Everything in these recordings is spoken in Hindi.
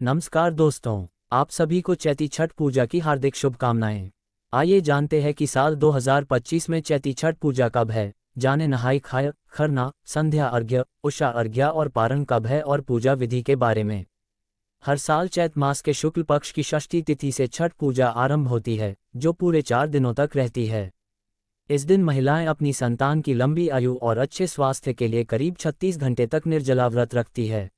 नमस्कार दोस्तों, आप सभी को चैती छठ पूजा की हार्दिक शुभकामनाएं। आइए जानते हैं कि साल 2025 में चैती छठ पूजा कब है। जाने नहाई खाय, खरना, संध्या अर्घ्य, उषा अर्घ्य और पारण कब है और पूजा विधि के बारे में। हर साल चैत मास के शुक्ल पक्ष की षष्ठी तिथि से छठ पूजा आरंभ होती है, जो पूरे 4 दिनों तक रहती है। इस दिन महिलाएं अपनी संतान की लंबी आयु और अच्छे स्वास्थ्य के लिए करीब 36 घंटे तक निर्जला व्रत रखती है।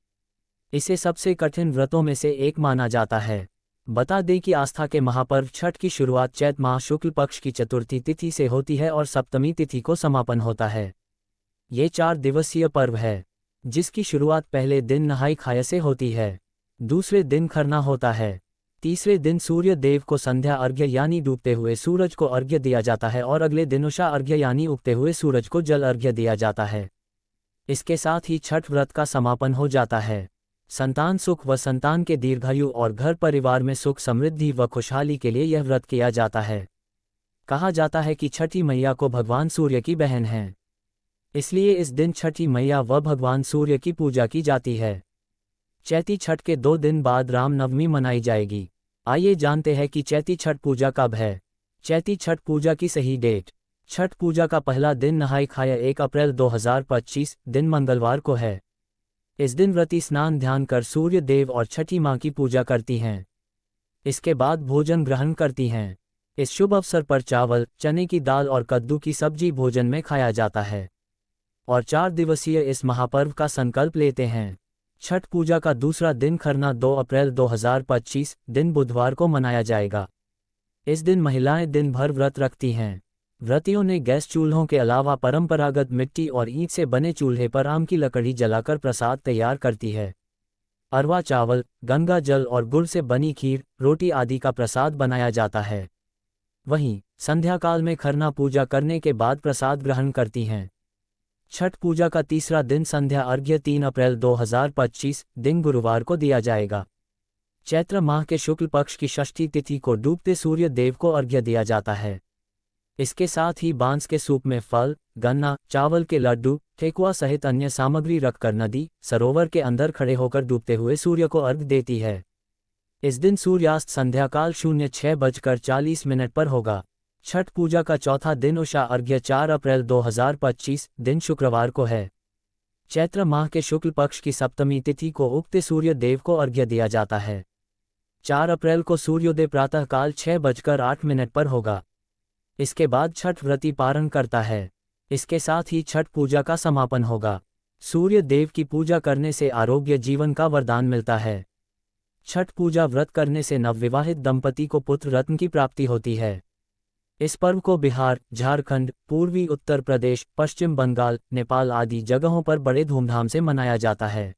इसे सबसे कठिन व्रतों में से एक माना जाता है। बता दें कि आस्था के महापर्व छठ की शुरुआत चैत माह शुक्ल पक्ष की चतुर्थी तिथि से होती है और सप्तमी तिथि को समापन होता है। ये 4 दिवसीय पर्व है, जिसकी शुरुआत पहले दिन नहाई खाय से होती है। दूसरे दिन खरना होता है। तीसरे दिन सूर्य देव को संध्या अर्घ्य यानी डूबते हुए सूरज को अर्घ्य दिया जाता है और अगले दिन उषा अर्घ्य यानी उगते हुए सूरज को जल अर्घ्य दिया जाता है। इसके साथ ही छठ व्रत का समापन हो जाता है। संतान सुख व संतान के दीर्घायु और घर परिवार में सुख समृद्धि व खुशहाली के लिए यह व्रत किया जाता है। कहा जाता है कि छठी मैया को भगवान सूर्य की बहन है, इसलिए इस दिन छठी मैया व भगवान सूर्य की पूजा की जाती है। चैती छठ के 2 दिन बाद रामनवमी मनाई जाएगी। आइए जानते हैं कि चैती छठ पूजा कब है। चैती छठ पूजा की सही डेट। छठ पूजा का पहला दिन नहाई खाया 1 अप्रैल 2025 दिन मंगलवार को है। इस दिन व्रती स्नान ध्यान कर सूर्य देव और छठी माँ की पूजा करती हैं। इसके बाद भोजन ग्रहण करती हैं। इस शुभ अवसर पर चावल, चने की दाल और कद्दू की सब्जी भोजन में खाया जाता है और 4 दिवसीय इस महापर्व का संकल्प लेते हैं। छठ पूजा का दूसरा दिन खरना 2 अप्रैल 2025 दिन बुधवार को मनाया जाएगा। इस दिन महिलाएं दिन भर व्रत रखती हैं। व्रतियों ने गैस चूल्हों के अलावा परंपरागत मिट्टी और ईंट से बने चूल्हे पर आम की लकड़ी जलाकर प्रसाद तैयार करती है। अरवा चावल, गंगा जल और गुड़ से बनी खीर, रोटी आदि का प्रसाद बनाया जाता है। वहीं संध्या काल में खरना पूजा करने के बाद प्रसाद ग्रहण करती हैं। छठ पूजा का तीसरा दिन संध्या अर्घ्य 3 अप्रैल 2025 दिन गुरुवार को दिया जाएगा। चैत्र माह के शुक्ल पक्ष की षष्ठी तिथि को डूबते सूर्य देव को अर्घ्य दिया जाता है। इसके साथ ही बांस के सूप में फल, गन्ना, चावल के लड्डू, ठेकुआ सहित अन्य सामग्री रखकर नदी, सरोवर के अंदर खड़े होकर डूबते हुए सूर्य को अर्घ्य देती है। इस दिन सूर्यास्त संध्याकाल 06:40 पर होगा। छठ पूजा का चौथा दिन उषा अर्घ्य 4 अप्रैल 2025 दिन शुक्रवार को है। चैत्र माह के शुक्ल पक्ष की सप्तमी तिथि को उगते सूर्य देव को अर्घ्य दिया जाता है। 4 अप्रैल को सूर्योदय प्रातःकाल 6:08 पर होगा। इसके बाद छठ व्रती पारण करता है। इसके साथ ही छठ पूजा का समापन होगा। सूर्य देव की पूजा करने से आरोग्य जीवन का वरदान मिलता है। छठ पूजा व्रत करने से नवविवाहित दंपति को पुत्र रत्न की प्राप्ति होती है। इस पर्व को बिहार, झारखंड, पूर्वी उत्तर प्रदेश, पश्चिम बंगाल, नेपाल आदि जगहों पर बड़े धूमधाम से मनाया जाता है।